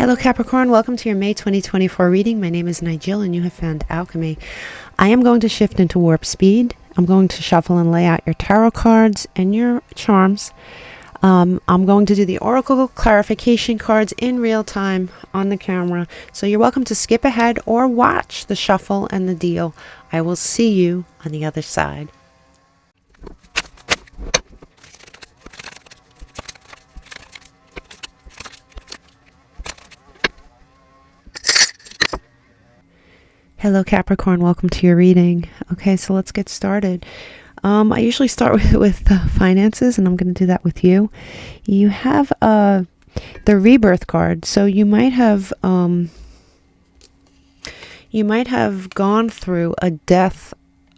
Hello Capricorn, welcome to your May 2024 reading. My name is Nigel and you have found Alchemy. I am going to shift into warp speed. I'm going to shuffle and lay out your tarot cards and your charms. I'm going to do the oracle clarification cards in real time on the camera. So you're welcome to skip ahead or watch the shuffle and the deal. I will see you on the other side. Hello Capricorn, welcome to your reading. Okay, so let's get started. I usually start with finances, and I'm going to do that with you. You have the rebirth card, so you might have gone through a death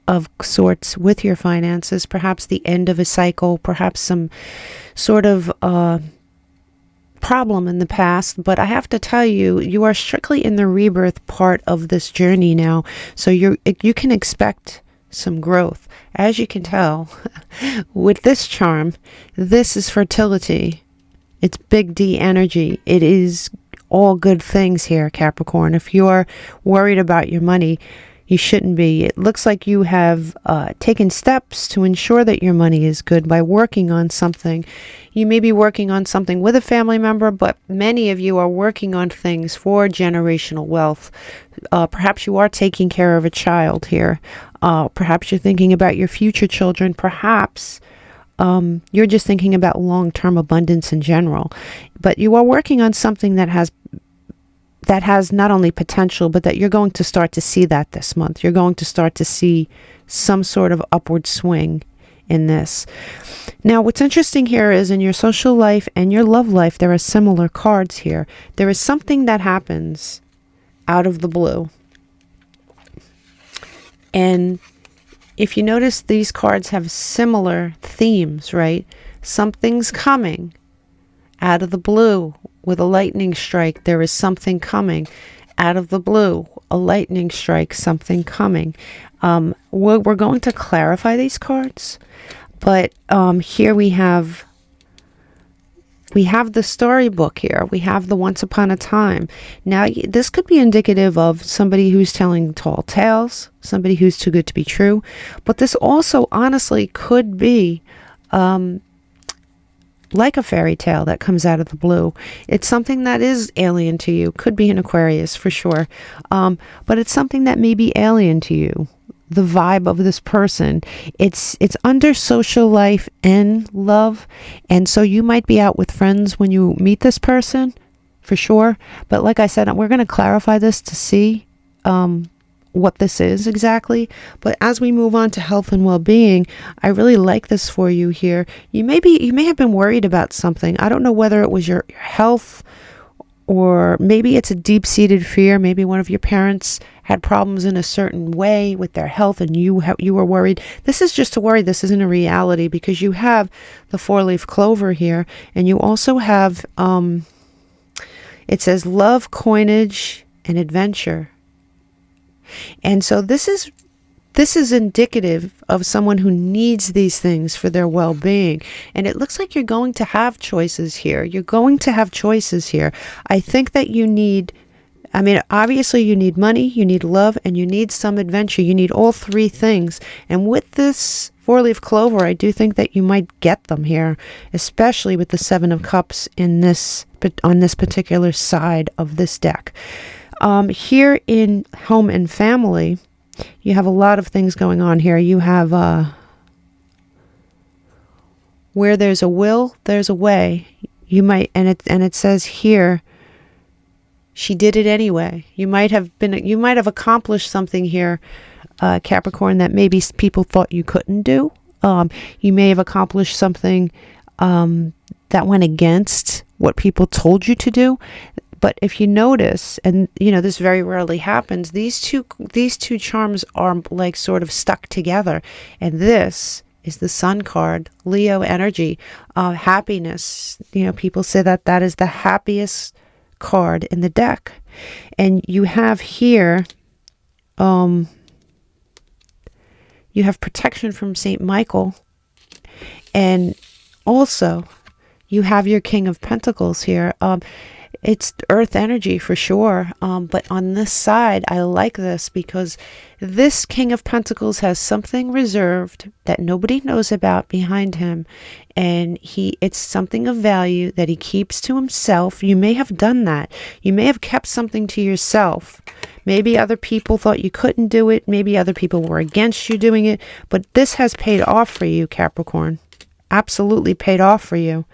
of sorts with your finances, perhaps the end of a cycle, perhaps some sort of problem in the past. But I have to tell you, you are strictly in the rebirth part of this journey now, so you can expect some growth. As you can tell with this charm, this is fertility. It's big D energy. It is all good things here, Capricorn. If you're worried about your money, you shouldn't be. It looks like you have taken steps to ensure that your money is good by working on something. You may be working on something with a family member, but many of you are working on things for generational wealth. Perhaps you are taking care of a child here. Perhaps you're thinking about your future children. Perhaps you're just thinking about long-term abundance in general. But you are working on something that has not only potential, but that you're going to start to see that this month. You're going to start to see some sort of upward swing in this. Now, what's interesting here is in your social life and your love life, there are similar cards here. There is something that happens out of the blue. And if you notice, these cards have similar themes, right? Something's coming out of the blue. With a lightning strike, there is something coming out of the blue. A lightning strike, something coming. We're going to clarify these cards, but here we have the storybook here. We have the once upon a time. Now, this could be indicative of somebody who's telling tall tales, somebody who's too good to be true, but this also honestly could be like a fairy tale that comes out of the blue. It's something that is alien to you. Could be an Aquarius for sure. But it's something that may be alien to you. The vibe of this person. It's under social life and love. And so you might be out with friends when you meet this person for sure. But like I said, we're going to clarify this to see what this is exactly. But as we move on to health and well-being, I really like this for you here. You may have been worried about something. I don't know whether it was your health, or maybe it's a deep-seated fear. Maybe one of your parents had problems in a certain way with their health and you were worried. This is just a worry. This isn't a reality, because you have the four-leaf clover here, and you also have it says love, coinage, and adventure. And so this is indicative of someone who needs these things for their well-being. And it looks like you're going to have choices here. You're going to have choices here. I think that obviously you need money, you need love, and you need some adventure. You need all three things. And with this four-leaf clover, I do think that you might get them here, especially with the Seven of Cups on this particular side of this deck. Here in home and family, you have a lot of things going on here. You have where there's a will, there's a way. You might, and it says here, she did it anyway. You might have accomplished something here, Capricorn, that maybe people thought you couldn't do. You may have accomplished something that went against what people told you to do. But if you notice, and this very rarely happens, these two charms are like sort of stuck together. And this is the Sun card, Leo energy, happiness. People say that is the happiest card in the deck. And you have here, you have protection from Saint Michael. And also, you have your King of Pentacles here. It's earth energy for sure. But on this side, I like this because this King of Pentacles has something reserved that nobody knows about behind him. And it's something of value that he keeps to himself. You may have done that. You may have kept something to yourself. Maybe other people thought you couldn't do it. Maybe other people were against you doing it. But this has paid off for you, Capricorn. Absolutely paid off for you.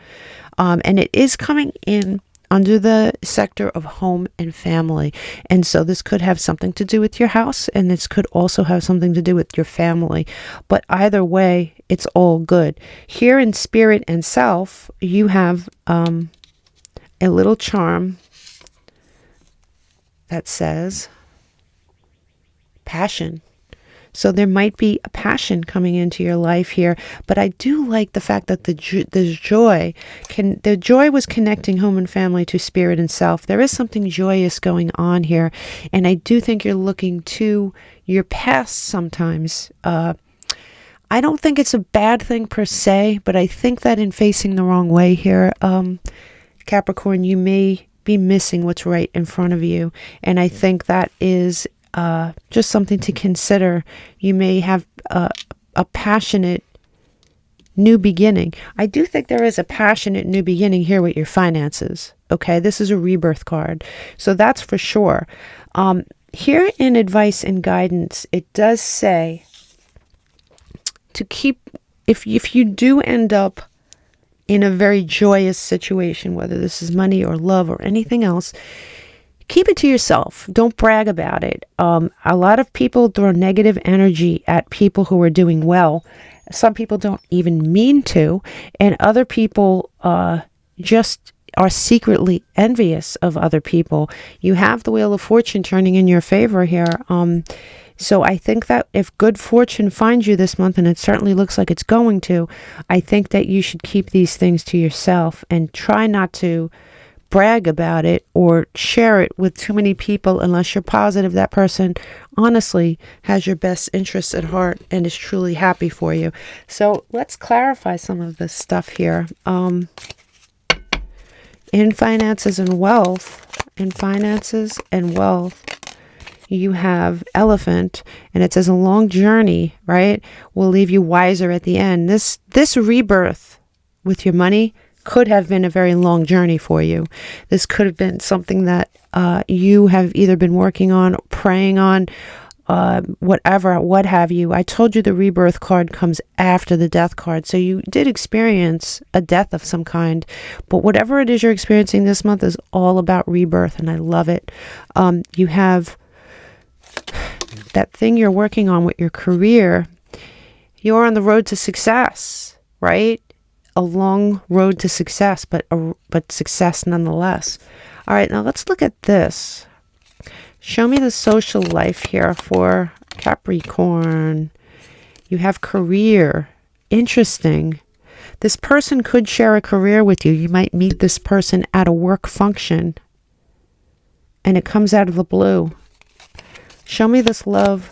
And it is coming in under the sector of home and family. And so this could have something to do with your house, and this could also have something to do with your family. But either way, it's all good. Here in spirit and self, you have a little charm that says passion. So there might be a passion coming into your life here, but I do like the fact that the joy was connecting home and family to spirit and self. There is something joyous going on here, and I do think you're looking to your past sometimes. I don't think it's a bad thing per se, but I think that in facing the wrong way here, Capricorn, you may be missing what's right in front of you, and I think that is just something to consider. You may have a passionate new beginning. I do think there is a passionate new beginning here with your finances. Okay, this is a rebirth card. So that's for sure. Here in advice and guidance, it does say to keep, if you do end up in a very joyous situation, whether this is money or love or anything else, keep it to yourself. Don't brag about it. A lot of people throw negative energy at people who are doing well. Some people don't even mean to, and other people just are secretly envious of other people. You have the Wheel of Fortune turning in your favor here. So I think that if good fortune finds you this month, and it certainly looks like it's going to, I think that you should keep these things to yourself and try not to brag about it or share it with too many people unless you're positive that person honestly has your best interests at heart and is truly happy for you. So let's clarify some of this stuff here. In finances and wealth, you have Elephant, and it says a long journey, right, will leave you wiser at the end. This rebirth with your money could have been a very long journey for you. This could have been something that you have either been working on, praying on, whatever, what have you. I told you the rebirth card comes after the death card. So you did experience a death of some kind. But whatever it is you're experiencing this month is all about rebirth, and I love it. You have that thing you're working on with your career. You're on the road to success, right? A long road to success, but success nonetheless. All right, now let's look at this. Show me the social life here for Capricorn. You have career. Interesting. This person could share a career with you. You might meet this person at a work function, and it comes out of the blue. Show me this love.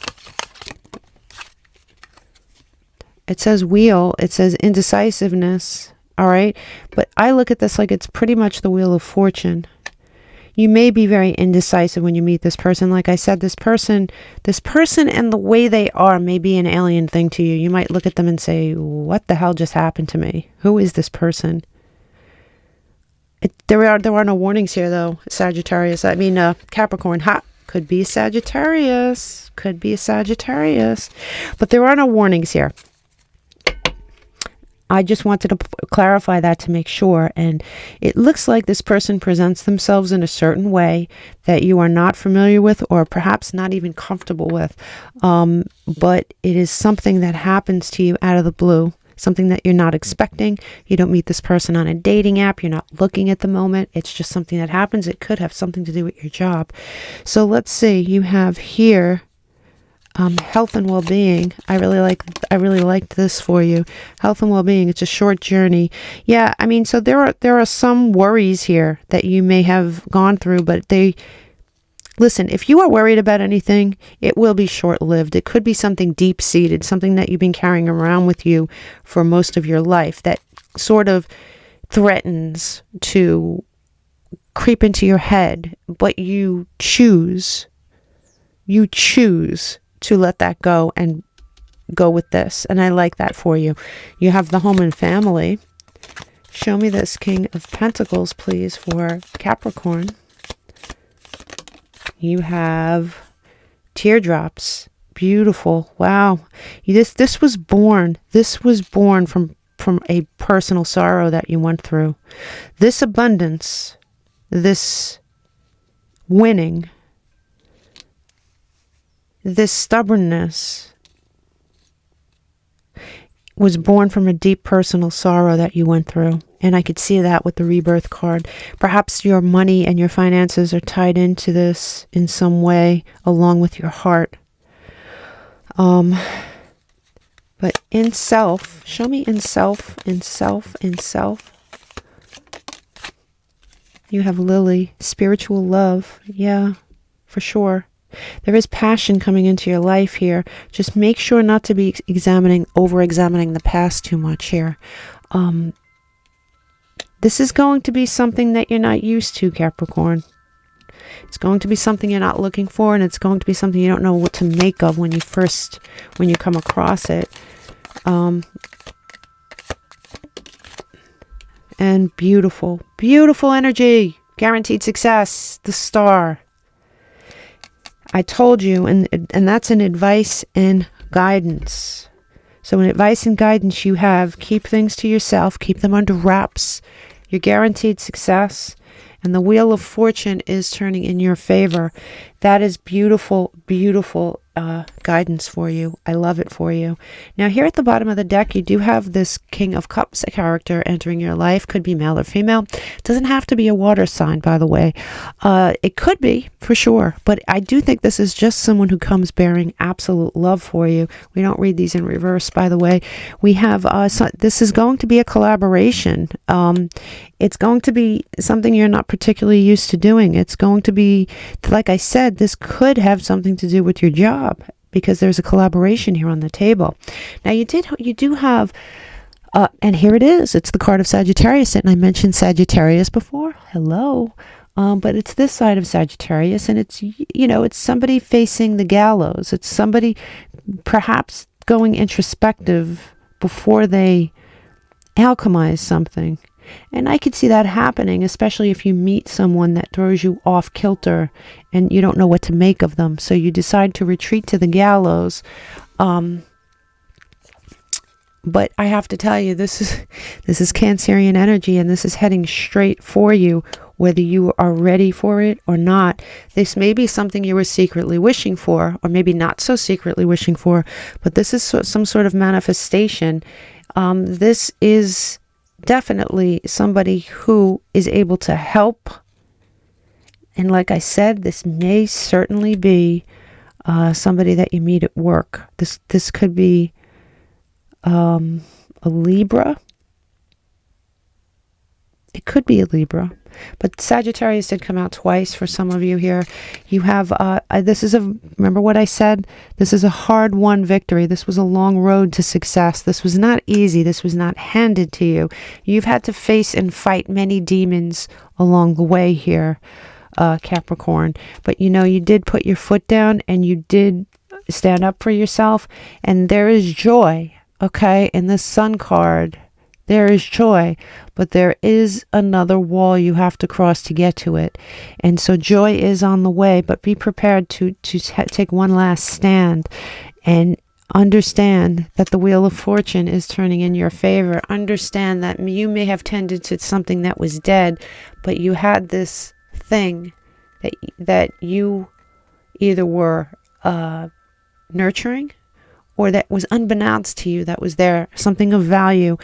It says wheel. It says indecisiveness. All right. But I look at this like it's pretty much the Wheel of Fortune. You may be very indecisive when you meet this person. Like I said, this person and the way they are may be an alien thing to you. You might look at them and say, what the hell just happened to me? Who is this person? There are no warnings here, though, Sagittarius. I mean, Capricorn. Could be Sagittarius. Could be a Sagittarius. But there are no warnings here. I just wanted to clarify that to make sure. And it looks like this person presents themselves in a certain way that you are not familiar with, or perhaps not even comfortable with. But it is something that happens to you out of the blue, something that you're not expecting. You don't meet this person on a dating app. You're not looking at the moment. It's just something that happens. It could have something to do with your job. So let's see. You have here health and well-being. I really liked this for you. Health and well-being. It's a short journey. Yeah, I mean, so there are some worries here that you may have gone through, but listen, if you are worried about anything, it will be short-lived. It could be something deep-seated, something that you've been carrying around with you for most of your life that sort of threatens to creep into your head, but you choose to let that go and go with this. And I like that for you. You have the home and family. Show me this King of Pentacles, please, for Capricorn. You have teardrops. Beautiful. Wow. This was born from a personal sorrow that you went through. This abundance, this winning, this stubbornness was born from a deep personal sorrow that you went through. And I could see that with the rebirth card. Perhaps your money and your finances are tied into this in some way, along with your heart. But in self, show me in self. You have Lily, spiritual love. Yeah, for sure. There is passion coming into your life here. Just make sure not to be over-examining the past too much here. This is going to be something that you're not used to, Capricorn. It's going to be something you're not looking for, and it's going to be something you don't know what to make of when you come across it. And beautiful energy, guaranteed success, the star. I told you, and that's an advice and guidance. So in advice and guidance, you have keep things to yourself, keep them under wraps. You're guaranteed success, and the Wheel of Fortune is turning in your favor. That is beautiful guidance for you. I love it for you. Now here at the bottom of the deck, you do have this King of Cups character entering your life. Could be male or female. Doesn't have to be a water sign, by the way. It could be, for sure. But I do think this is just someone who comes bearing absolute love for you. We don't read these in reverse, by the way. We have, this is going to be a collaboration. It's going to be something you're not particularly used to doing. It's going to be, like I said, this could have something to do with your job, because there's a collaboration here on the table. Now you do have, and here it is. It's the card of Sagittarius, and I mentioned Sagittarius before. Hello. But it's this side of Sagittarius, and it's, it's somebody facing the gallows. It's somebody perhaps going introspective before they alchemize something. And I could see that happening, especially if you meet someone that throws you off kilter and you don't know what to make of them. So you decide to retreat to the gallows. But I have to tell you, this is Cancerian energy, and this is heading straight for you, whether you are ready for it or not. This may be something you were secretly wishing for, or maybe not so secretly wishing for, but this is some sort of manifestation. This is definitely somebody who is able to help. And like I said, this may certainly be somebody that you meet at work. This could be a Libra. It could be a Libra. But Sagittarius did come out twice for some of you here. You have, remember what I said? This is a hard-won victory. This was a long road to success. This was not easy. This was not handed to you. You've had to face and fight many demons along the way here, Capricorn. But you did put your foot down, and you did stand up for yourself. And there is joy, okay, in this Sun card. There is joy, but there is another wall you have to cross to get to it. And so joy is on the way, but be prepared to take one last stand and understand that the Wheel of Fortune is turning in your favor. Understand that you may have tended to something that was dead, but you had this thing that you either were nurturing, or that was unbeknownst to you, that was there, something of value.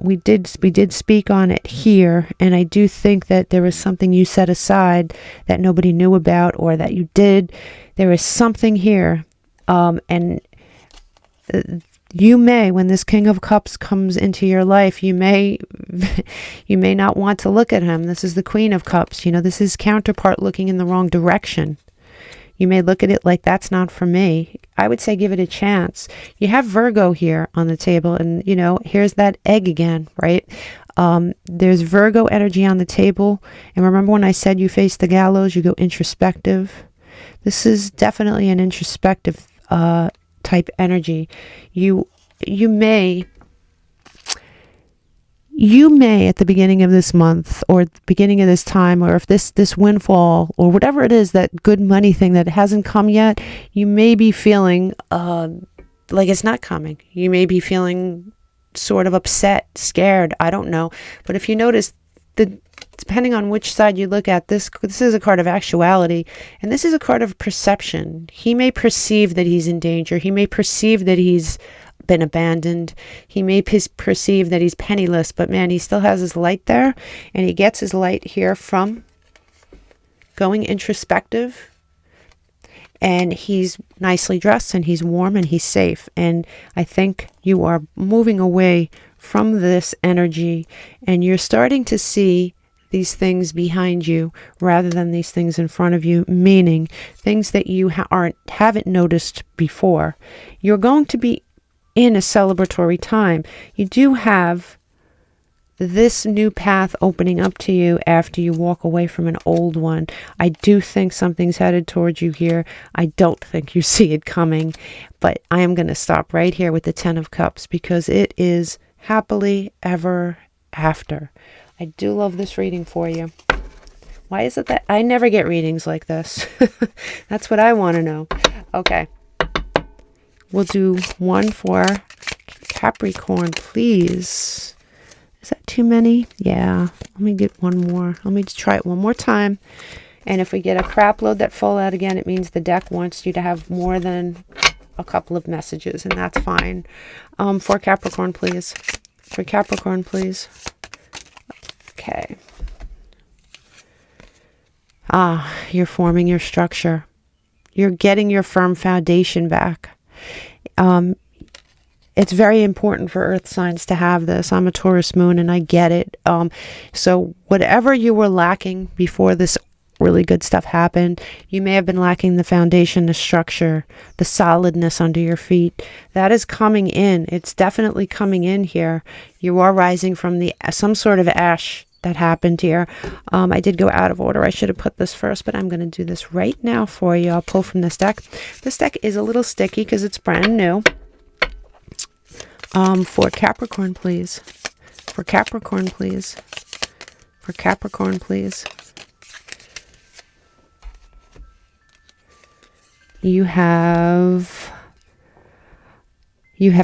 We did speak on it here, and I do think that there was something you set aside that nobody knew about, or that you did. There is something here, and you may, when this King of Cups comes into your life, you may not want to look at him. This is the Queen of Cups. This is counterpart looking in the wrong direction. You may look at it like, that's not for me. I would say give it a chance. You have Virgo here on the table, and here's that egg again, right? There's Virgo energy on the table. And remember when I said you face the gallows, you go introspective. This is definitely an introspective type energy. You may at the beginning of this month or at the beginning of this time, or if this windfall or whatever it is, that good money thing that hasn't come yet, you may be feeling like it's not coming. You may be feeling sort of upset, scared, I don't know. But if you notice, depending on which side you look at, this is a card of actuality, and this is a card of perception. He may perceive that he's in danger. He may perceive that he's been abandoned. He may perceive that he's penniless, but man, he still has his light there, and he gets his light here from going introspective, and he's nicely dressed, and he's warm, and he's safe. And I think you are moving away from this energy, and you're starting to see these things behind you rather than these things in front of you, meaning things that you haven't noticed before. You're going to be in a celebratory time. You do have this new path opening up to you after you walk away from an old one. I do think something's headed towards you here. I don't think you see it coming, but I am going to stop right here with the 10 of Cups because it is happily ever after. I do love this reading for you. Why is it that I never get readings like this? That's what I want to know. Okay. We'll do one for Capricorn, please. Is that too many? Yeah. Let me get one more. Let me just try it one more time. And if we get a crap load that fall out again, it means the deck wants you to have more than a couple of messages, and that's fine. For Capricorn, please. For Capricorn, please. Okay. You're forming your structure. You're getting your firm foundation back. It's very important for earth signs to have this. I'm a Taurus moon and I get it. So whatever you were lacking before this really good stuff happened, you may have been lacking the foundation, the structure, the solidness under your feet. That is coming in. It's definitely coming in here. You are rising from some sort of ash that happened here. I did go out of order. I should have put this first, but I'm going to do this right now for you. I'll pull from this deck. This deck is a little sticky because it's brand new. For Capricorn, please. For Capricorn, please. For Capricorn, please. You have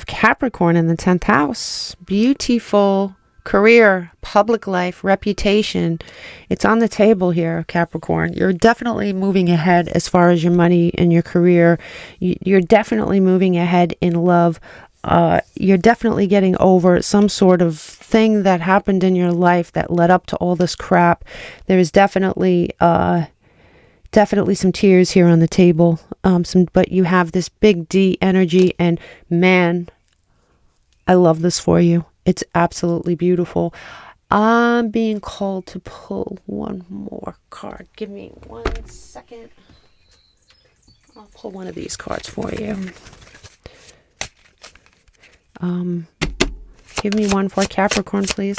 Capricorn in the 10th house. Beautiful career, public life, reputation. It's on the table here, Capricorn. You're definitely moving ahead as far as your money and your career. You're definitely moving ahead in love. You're definitely getting over some sort of thing that happened in your life that led up to all this crap. There's definitely some tears here on the table. But you have this big D energy, and man, I love this for you. It's absolutely beautiful. I'm being called to pull one more card. Give me 1 second. I'll pull one of these cards for you. Give me one for Capricorn, please.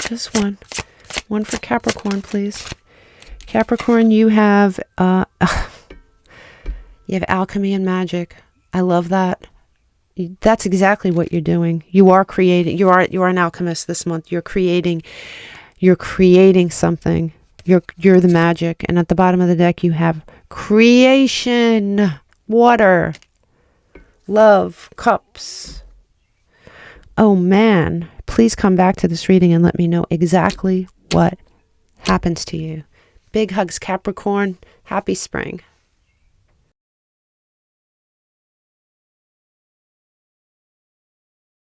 Just one. One for Capricorn, please. Capricorn, you have alchemy and magic. I love that. That's exactly what you're doing. You are creating. You are an alchemist this month. You're creating something. You're the magic. And at the bottom of the deck, you have creation, water, love, cups. Oh man, please come back to this reading and let me know exactly what happens to you. Big hugs, Capricorn. Happy spring.